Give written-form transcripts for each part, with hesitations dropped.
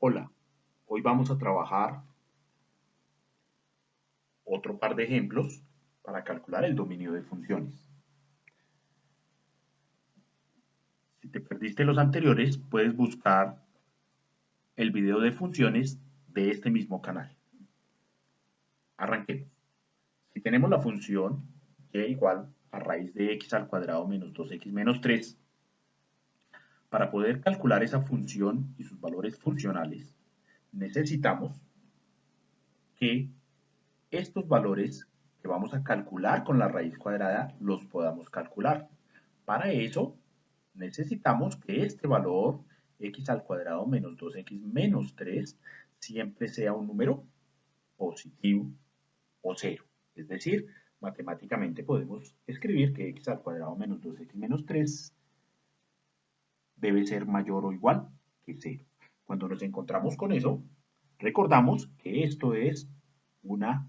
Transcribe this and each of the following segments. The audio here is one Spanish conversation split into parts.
Hola, hoy vamos a trabajar otro par de ejemplos para calcular el dominio de funciones. Si te perdiste los anteriores, puedes buscar el video de funciones de este mismo canal. Arranquemos. Si tenemos la función y igual a raíz de x al cuadrado menos 2x menos 3, para poder calcular esa función y sus valores funcionales, necesitamos que estos valores que vamos a calcular con la raíz cuadrada los podamos calcular. Para eso necesitamos que este valor x al cuadrado menos 2x menos 3 siempre sea un número positivo o cero. Es decir, matemáticamente podemos escribir que x al cuadrado menos 2x menos 3 debe ser mayor o igual que 0. Cuando nos encontramos con eso, recordamos que esto es una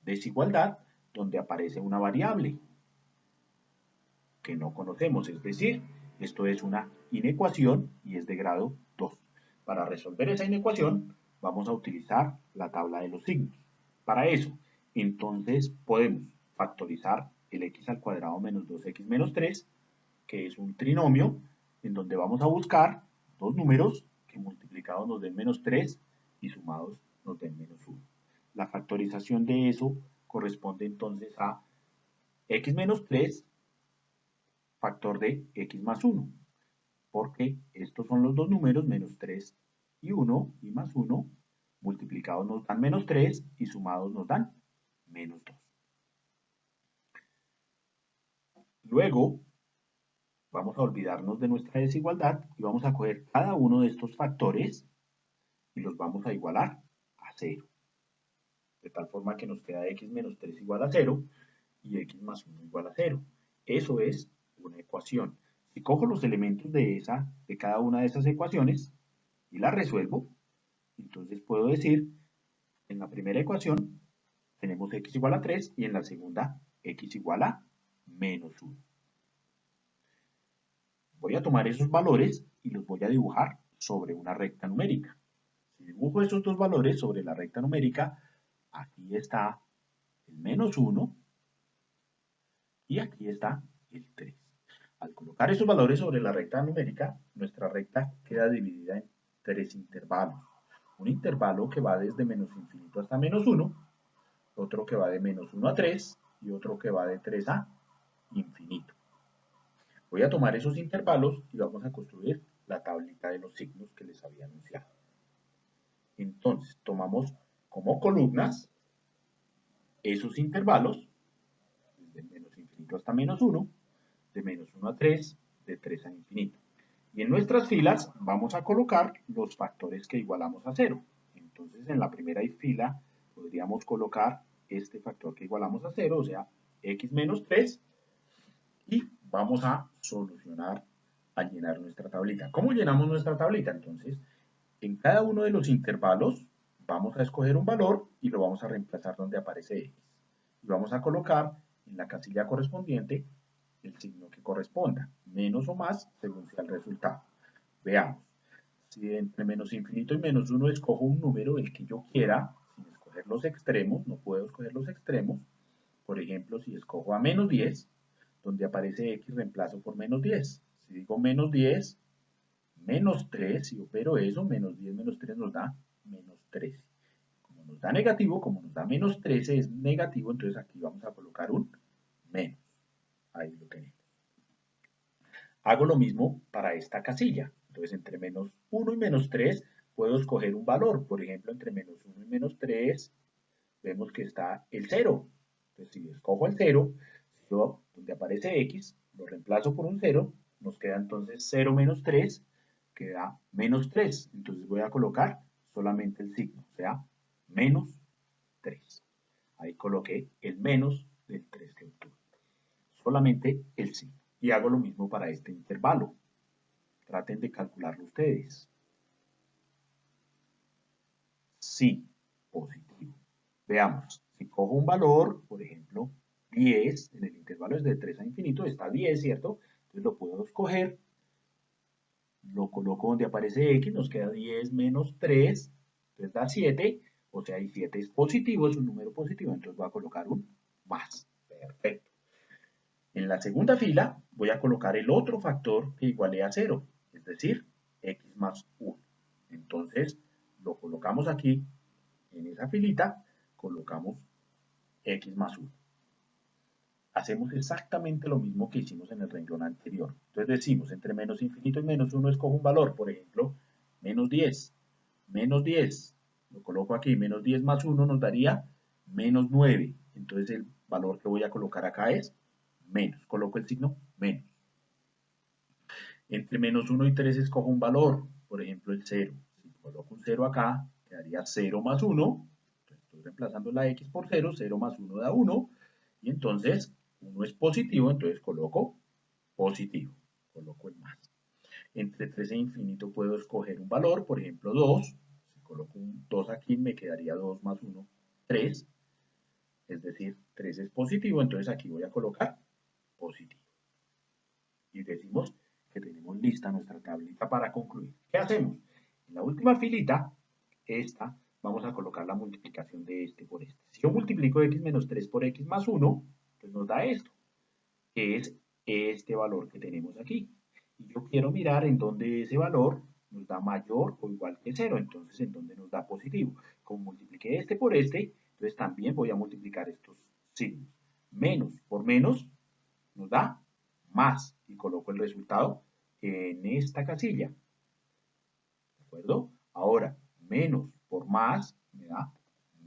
desigualdad donde aparece una variable que no conocemos, es decir, esto es una inecuación y es de grado 2. Para resolver esa inecuación vamos a utilizar la tabla de los signos. Para eso, entonces podemos factorizar el x al cuadrado menos 2x menos 3, que es un trinomio en donde vamos a buscar dos números que multiplicados nos den menos 3 y sumados nos den menos 1. La factorización de eso corresponde entonces a x menos 3 factor de x más 1, porque estos son los dos números, menos 3 y 1, y más 1, multiplicados nos dan menos 3 y sumados nos dan menos 2. Luego, vamos a olvidarnos de nuestra desigualdad y vamos a coger cada uno de estos factores y los vamos a igualar a 0. De tal forma que nos queda x menos 3 igual a 0 y x más 1 igual a 0. Eso es una ecuación. Si cojo los elementos de cada una de esas ecuaciones y las resuelvo, entonces puedo decir, en la primera ecuación tenemos x igual a 3 y en la segunda x igual a menos 1. Voy a tomar esos valores y los voy a dibujar sobre una recta numérica. Si dibujo esos dos valores sobre la recta numérica, aquí está el menos 1 y aquí está el 3. Al colocar esos valores sobre la recta numérica, nuestra recta queda dividida en tres intervalos. Un intervalo que va desde menos infinito hasta menos 1, otro que va de menos 1 a 3 y otro que va de 3 a infinito. Voy a tomar esos intervalos y vamos a construir la tablita de los signos que les había anunciado. Entonces, tomamos como columnas esos intervalos, desde menos infinito hasta menos 1, de menos 1 a 3, de 3 a infinito. Y en nuestras filas vamos a colocar los factores que igualamos a 0. Entonces, en la primera fila podríamos colocar este factor que igualamos a 0, o sea, x menos 3, y vamos a solucionar, a llenar nuestra tablita. ¿Cómo llenamos nuestra tablita? Entonces, en cada uno de los intervalos vamos a escoger un valor y lo vamos a reemplazar donde aparece x. Y vamos a colocar en la casilla correspondiente el signo que corresponda, menos o más, según sea el resultado. Veamos. Si entre menos infinito y menos 1 escojo un número, el que yo quiera, sin escoger los extremos, no puedo escoger los extremos. Por ejemplo, si escojo a menos 10, donde aparece x reemplazo por menos 10. Si digo menos 10, menos 3, si opero eso, menos 10 menos 3 nos da menos 13. Como nos da negativo, como nos da menos 13 es negativo, entonces aquí vamos a colocar un menos. Ahí lo tenemos. Hago lo mismo para esta casilla. Entonces, entre menos 1 y menos 3 puedo escoger un valor. Por ejemplo, entre menos 1 y menos 3 vemos que está el 0. Entonces, si escojo el 0, donde aparece x, lo reemplazo por un 0, nos queda entonces 0 menos 3, que da menos 3. Entonces voy a colocar solamente el signo, o sea, menos 3. Ahí coloqué el menos del 3 que obtuve. Solamente el signo. Y hago lo mismo para este intervalo. Traten de calcularlo ustedes. Sí, positivo. Veamos, si cojo un valor, por ejemplo, 10, en el intervalo es de 3 a infinito, está 10, ¿cierto? Entonces lo puedo escoger lo coloco donde aparece x, nos queda 10 menos 3, entonces da 7, o sea, y 7 es positivo, es un número positivo, entonces voy a colocar un más. Perfecto. En la segunda fila voy a colocar el otro factor que iguale a 0, es decir, x más 1. Entonces, lo colocamos aquí, en esa filita, colocamos x más 1. Hacemos exactamente lo mismo que hicimos en el renglón anterior. Entonces decimos, entre menos infinito y menos 1 escojo un valor, por ejemplo, menos 10. Menos 10, lo coloco aquí, menos 10 más 1 nos daría menos 9. Entonces el valor que voy a colocar acá es menos. Coloco el signo menos. Entre menos 1 y 3 escojo un valor, por ejemplo el 0. Si coloco un 0 acá, quedaría 0 más 1. Estoy reemplazando la x por 0, 0 más 1 da 1. Y entonces 1 es positivo, entonces coloco positivo. Coloco el más. Entre 3 e infinito puedo escoger un valor, por ejemplo 2. Si coloco un 2 aquí, me quedaría 2 más 1, 3. Es decir, 3 es positivo, entonces aquí voy a colocar positivo. Y decimos que tenemos lista nuestra tablita para concluir. ¿Qué hacemos? En la última filita, esta, vamos a colocar la multiplicación de este por este. Si yo multiplico x menos 3 por x más 1, pues nos da esto, que es este valor que tenemos aquí. Y yo quiero mirar en dónde ese valor nos da mayor o igual que 0, entonces en dónde nos da positivo. Como multipliqué este por este, entonces también voy a multiplicar estos signos. Menos por menos nos da más y coloco el resultado en esta casilla. ¿De acuerdo? Ahora, menos por más me da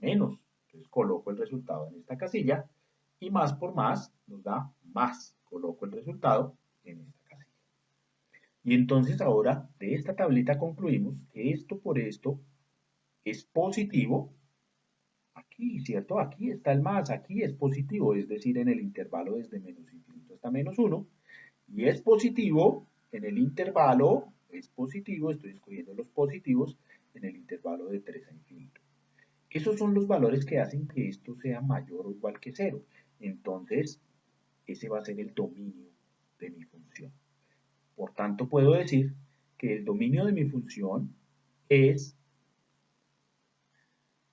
menos. Entonces coloco el resultado en esta casilla y más por más nos da más. Coloco el resultado en esta casilla. Y entonces ahora de esta tablita concluimos que esto por esto es positivo. Aquí, ¿cierto? Aquí está el más, aquí es positivo, es decir, en el intervalo desde menos infinito hasta menos 1. Y es positivo en el intervalo, es positivo, estoy escogiendo los positivos, en el intervalo de 3 a infinito. Esos son los valores que hacen que esto sea mayor o igual que 0. Entonces, ese va a ser el dominio de mi función. Por tanto, puedo decir que el dominio de mi función es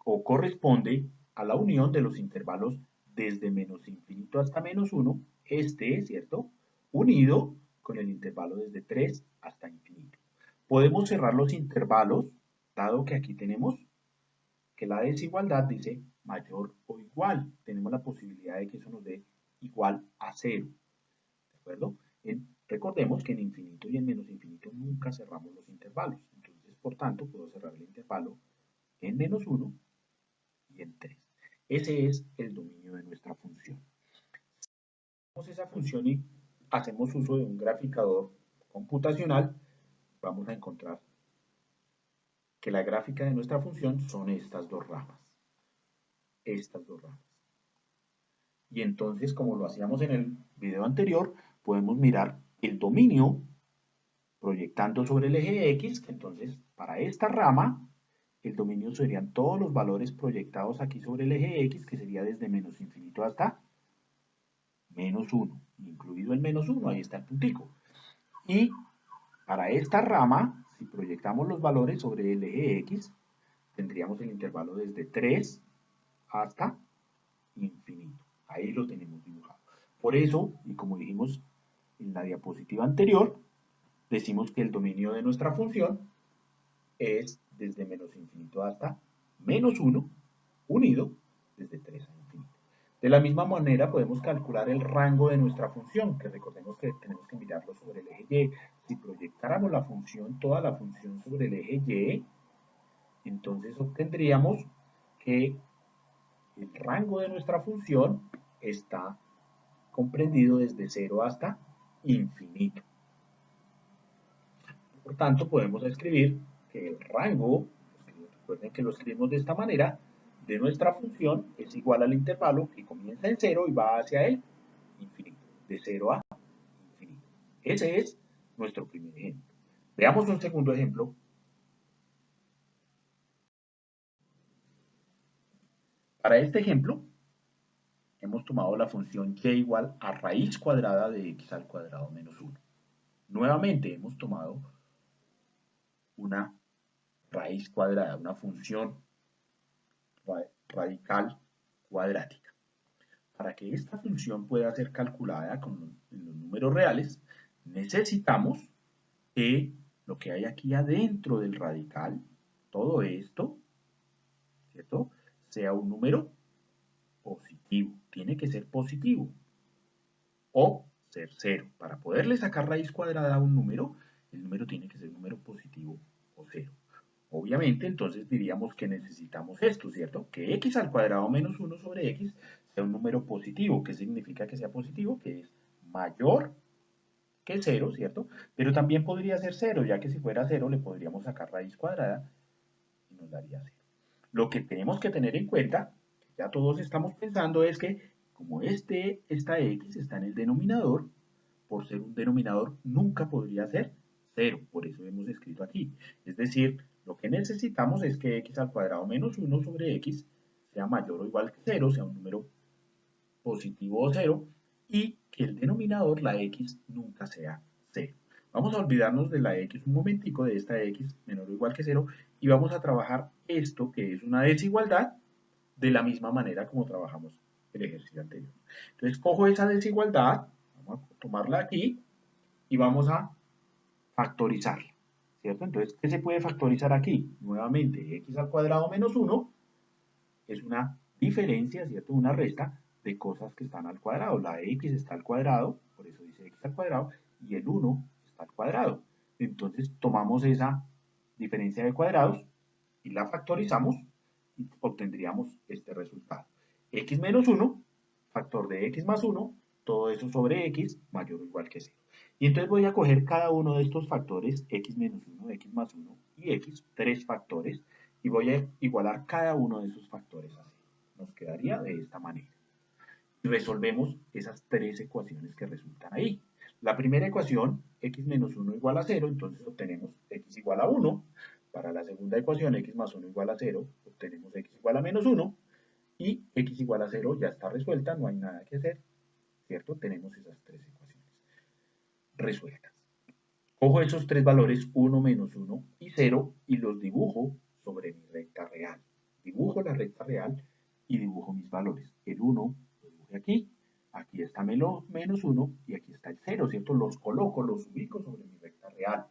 o corresponde a la unión de los intervalos desde menos infinito hasta menos 1, ¿cierto? Unido con el intervalo desde 3 hasta infinito. Podemos cerrar los intervalos, dado que aquí tenemos que la desigualdad dice mayor o igual. Tenemos la posibilidad de que eso nos dé igual a 0. ¿De acuerdo? Recordemos que en infinito y en menos infinito nunca cerramos los intervalos. Entonces, por tanto, puedo cerrar el intervalo en menos 1 y en 3. Ese es el dominio de nuestra función. Si hacemos esa función y hacemos uso de un graficador computacional, vamos a encontrar que la gráfica de nuestra función son estas dos ramas. Estas dos ramas. Y entonces, como lo hacíamos en el video anterior, podemos mirar el dominio proyectando sobre el eje X, que entonces para esta rama el dominio serían todos los valores proyectados aquí sobre el eje X, que sería desde menos infinito hasta menos 1, incluido el menos 1, ahí está el puntico. Y para esta rama, si proyectamos los valores sobre el eje X, tendríamos el intervalo desde 3 hasta infinito. Ahí lo tenemos dibujado. Por eso, y como dijimos en la diapositiva anterior, decimos que el dominio de nuestra función es desde menos infinito hasta menos 1, unido desde 3 a infinito. De la misma manera podemos calcular el rango de nuestra función, que recordemos que tenemos que mirarlo sobre el eje Y. Si proyectáramos la función, toda la función sobre el eje Y, entonces obtendríamos que el rango de nuestra función está comprendido desde 0 hasta infinito. Por tanto, podemos escribir que el rango, recuerden que lo escribimos de esta manera, de nuestra función es igual al intervalo que comienza en 0 y va hacia el infinito, de 0 a infinito. Ese es nuestro primer ejemplo. Veamos un segundo ejemplo. Para este ejemplo, hemos tomado la función y igual a raíz cuadrada de x al cuadrado menos 1. Nuevamente hemos tomado una raíz cuadrada, una función radical cuadrática. Para que esta función pueda ser calculada con los números reales, necesitamos que lo que hay aquí adentro del radical, todo esto, ¿cierto?, sea un número positivo. Tiene que ser positivo o ser cero. Para poderle sacar raíz cuadrada a un número, el número tiene que ser un número positivo o cero. Obviamente, entonces diríamos que necesitamos esto, ¿cierto? Que x al cuadrado menos 1 sobre x sea un número positivo. ¿Qué significa que sea positivo? Que es mayor que 0, ¿cierto? Pero también podría ser 0, ya que si fuera 0 le podríamos sacar raíz cuadrada y nos daría 0. Lo que tenemos que tener en cuenta, ya todos estamos pensando, es que como esta x está en el denominador, por ser un denominador nunca podría ser 0, por eso hemos escrito aquí. Es decir, lo que necesitamos es que x al cuadrado menos 1 sobre x sea mayor o igual que 0, sea un número positivo o 0, y que el denominador, la x, nunca sea 0. Vamos a olvidarnos de la x un momentico, de esta x menor o igual que 0, y vamos a trabajar esto, que es una desigualdad, de la misma manera como trabajamos el ejercicio anterior. Entonces, cojo esa desigualdad, vamos a tomarla aquí, y vamos a factorizarla, ¿cierto? Entonces, ¿qué se puede factorizar aquí? Nuevamente, x al cuadrado menos 1 es una diferencia, ¿cierto? Una resta de cosas que están al cuadrado. La x está al cuadrado, por eso dice x al cuadrado, y el 1 está al cuadrado. Entonces, tomamos esa diferencia de cuadrados y la factorizamos y obtendríamos este resultado. X menos 1, factor de x más 1, todo eso sobre x mayor o igual que 0. Y entonces voy a coger cada uno de estos factores, x menos 1, x más 1 y x, tres factores, y voy a igualar cada uno de esos factores a 0. Nos quedaría de esta manera. Y resolvemos esas tres ecuaciones que resultan ahí. La primera ecuación, x menos 1 igual a 0, entonces obtenemos x igual a 1. Para la segunda ecuación, x más 1 igual a 0, obtenemos x igual a menos 1. Y x igual a 0 ya está resuelta, no hay nada que hacer, ¿cierto? Tenemos esas tres ecuaciones resueltas. Cojo esos tres valores, 1, menos 1 y 0, y los dibujo sobre mi recta real. Dibujo la recta real y dibujo mis valores. El 1 lo dibujé aquí, aquí está menos 1 y aquí está el 0, ¿cierto? Los coloco, los ubico sobre mi recta real.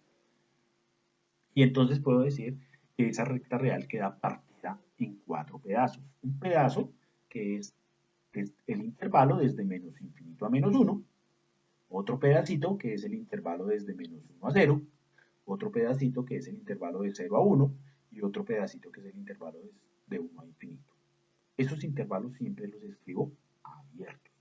Y entonces puedo decir que esa recta real queda partida en 4 pedazos. Un pedazo que es el intervalo desde menos infinito a menos 1, otro pedacito que es el intervalo desde menos 1 a 0, otro pedacito que es el intervalo de 0 a 1 y otro pedacito que es el intervalo de 1 a infinito. Esos intervalos siempre los escribo abiertos.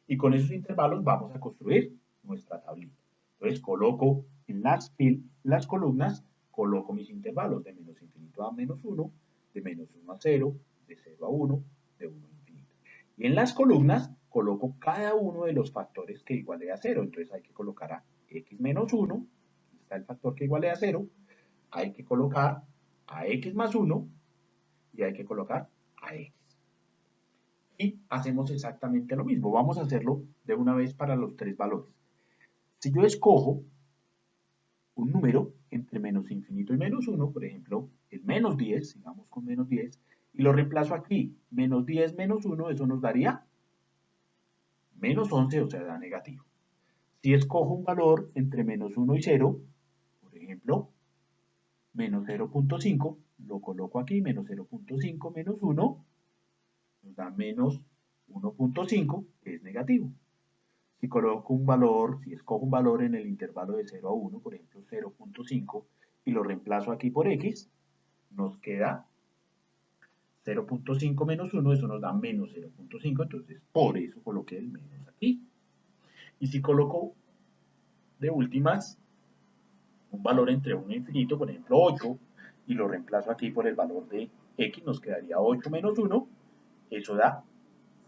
Y con esos intervalos vamos a construir nuestra tablita. Entonces coloco en las columnas, coloco mis intervalos de menos infinito a menos 1, de menos 1 a 0, de 0 a 1, de 1 a infinito. Y en las columnas coloco cada uno de los factores que iguale a 0. Entonces hay que colocar a x menos 1, aquí está el factor que iguale a 0, hay que colocar a x más 1 y hay que colocar a x. Y hacemos exactamente lo mismo. Vamos a hacerlo de una vez para los tres valores. Si yo escojo un número entre menos infinito y menos 1, por ejemplo, el menos 10, sigamos con menos 10, y lo reemplazo aquí, menos 10 menos 1, eso nos daría menos 11, o sea, da negativo. Si escojo un valor entre menos 1 y 0, por ejemplo, menos 0.5, lo coloco aquí, menos 0.5 menos 1, nos da menos 1.5, que es negativo. Si coloco un valor, si escojo un valor en el intervalo de 0 a 1, por ejemplo 0.5, y lo reemplazo aquí por x, nos queda 0.5 menos 1, eso nos da menos 0.5, entonces por eso coloqué el menos aquí. Y si coloco de últimas un valor entre 1 e infinito, por ejemplo 8, y lo reemplazo aquí por el valor de x, nos quedaría 8 menos 1, eso da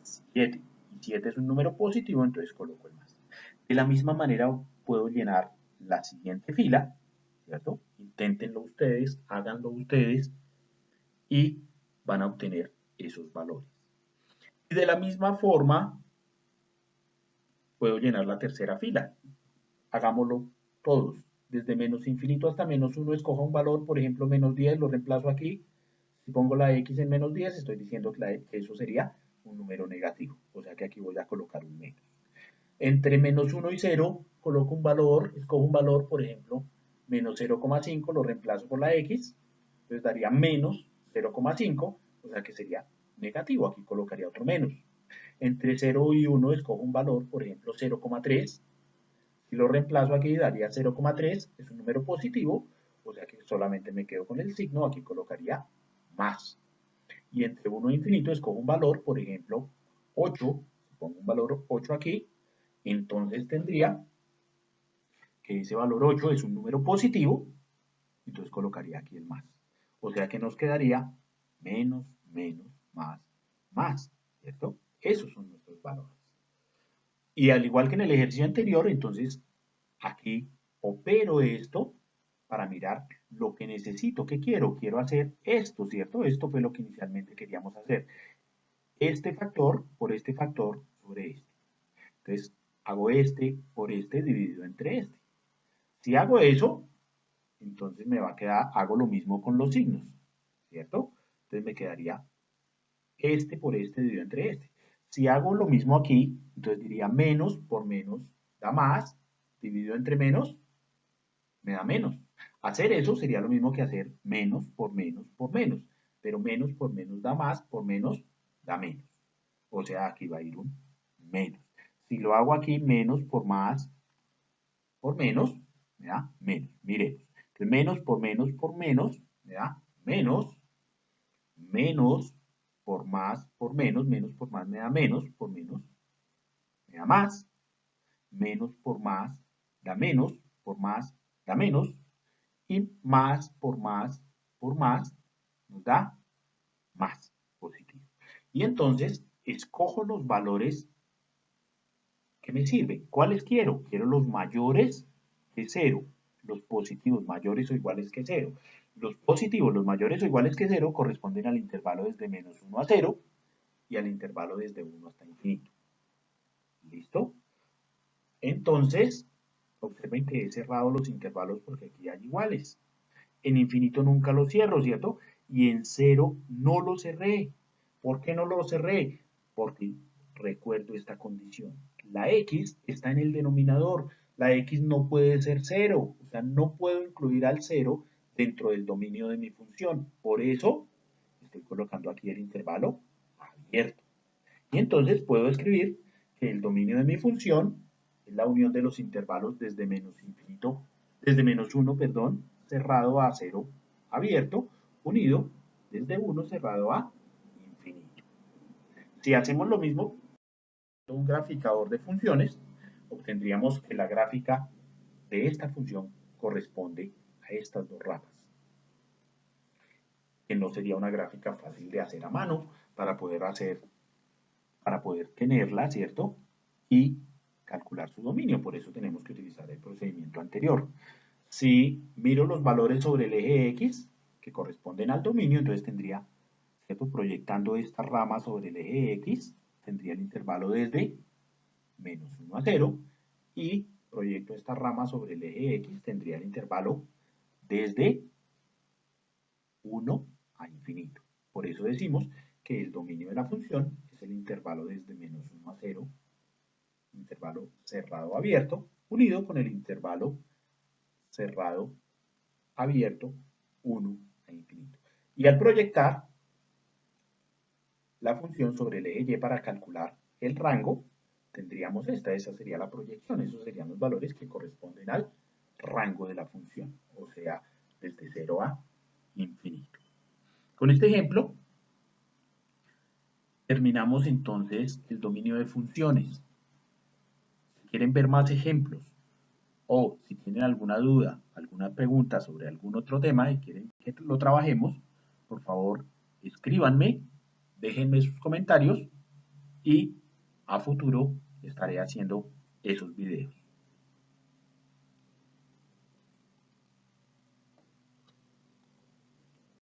7. Y 7 es un número positivo, entonces coloco el más. De la misma manera puedo llenar la siguiente fila, ¿cierto? Inténtenlo ustedes, háganlo ustedes y van a obtener esos valores. Y de la misma forma puedo llenar la tercera fila. Hagámoslo todos. desde menos infinito hasta menos 1 escoja un valor, por ejemplo, menos 10, lo reemplazo aquí. Si pongo la x en menos 10, estoy diciendo que eso sería un número negativo. O sea que aquí voy a colocar un menos. Entre menos 1 y 0, coloco un valor, escojo un valor, por ejemplo, menos 0,5, lo reemplazo por la x, entonces daría menos 0,5, o sea que sería negativo. Aquí colocaría otro menos. Entre 0 y 1 escojo un valor, por ejemplo, 0,3. Si lo reemplazo aquí daría 0,3, es un número positivo, o sea que solamente me quedo con el signo, aquí colocaría más. Y entre 1 e infinito escojo un valor, por ejemplo, 8, pongo un valor 8 aquí, entonces tendría que ese valor 8 es un número positivo, entonces colocaría aquí el más. O sea que nos quedaría menos, menos, más, más, ¿cierto? Esos son nuestros valores. Y al igual que en el ejercicio anterior, entonces aquí opero esto para mirar lo que necesito, ¿qué quiero? Quiero hacer esto, ¿cierto? Esto fue lo que inicialmente queríamos hacer. Este factor por este factor sobre este. Entonces, hago este por este dividido entre este. Si hago eso, entonces me va a quedar, hago lo mismo con los signos, ¿cierto? Entonces me quedaría este por este dividido entre este. Si hago lo mismo aquí, entonces diría menos por menos da más, dividido entre menos, me da menos. Hacer eso sería lo mismo que hacer menos por menos por menos, pero menos por menos da más, por menos da menos. O sea, aquí va a ir un menos. Si lo hago aquí, menos por más por menos, me da menos. Miremos. Entonces, menos por menos, me da menos. Menos por más me da menos, por menos me da más. Menos por más da menos, por más da menos. Y más por más nos da más positivo. Y entonces escojo los valores que me sirven. ¿Cuáles quiero? Quiero los mayores que 0, los positivos mayores o iguales que 0. Los positivos, los mayores o iguales que 0, corresponden al intervalo desde menos 1 a 0 y al intervalo desde 1 hasta infinito. ¿Listo? Entonces, observen que he cerrado los intervalos porque aquí hay iguales. En infinito nunca lo cierro, ¿cierto? Y en 0 no lo cerré. ¿Por qué no lo cerré? Porque recuerdo esta condición. La x está en el denominador. La x no puede ser 0. O sea, no puedo incluir al 0 dentro del dominio de mi función. Por eso estoy colocando aquí el intervalo abierto. Y entonces puedo escribir que el dominio de mi función es la unión de los intervalos desde menos infinito, desde menos 1, perdón, cerrado a 0 abierto, unido desde 1 cerrado a infinito. Si hacemos lo mismo con un graficador de funciones, obtendríamos que la gráfica de esta función corresponde a estas dos ramas, que no sería una gráfica fácil de hacer a mano para poder tenerla, ¿cierto? Y calcular su dominio, por eso tenemos que utilizar el procedimiento anterior. Si miro los valores sobre el eje X, que corresponden al dominio, entonces tendría, ¿cierto? Proyectando esta rama sobre el eje X, tendría el intervalo desde menos 1 a 0, y proyecto esta rama sobre el eje X, tendría el intervalo desde 1 a infinito. Por eso decimos que el dominio de la función es el intervalo desde menos 1 a 0, intervalo cerrado o abierto, unido con el intervalo cerrado, abierto, 1 a infinito. Y al proyectar la función sobre el eje Y para calcular el rango, tendríamos esa sería la proyección, esos serían los valores que corresponden al rango de la función, o sea, desde 0 a infinito. Con este ejemplo, terminamos entonces el dominio de funciones. Si quieren ver más ejemplos, o si tienen alguna duda, alguna pregunta sobre algún otro tema y quieren que lo trabajemos, por favor escríbanme, déjenme sus comentarios y a futuro estaré haciendo esos videos.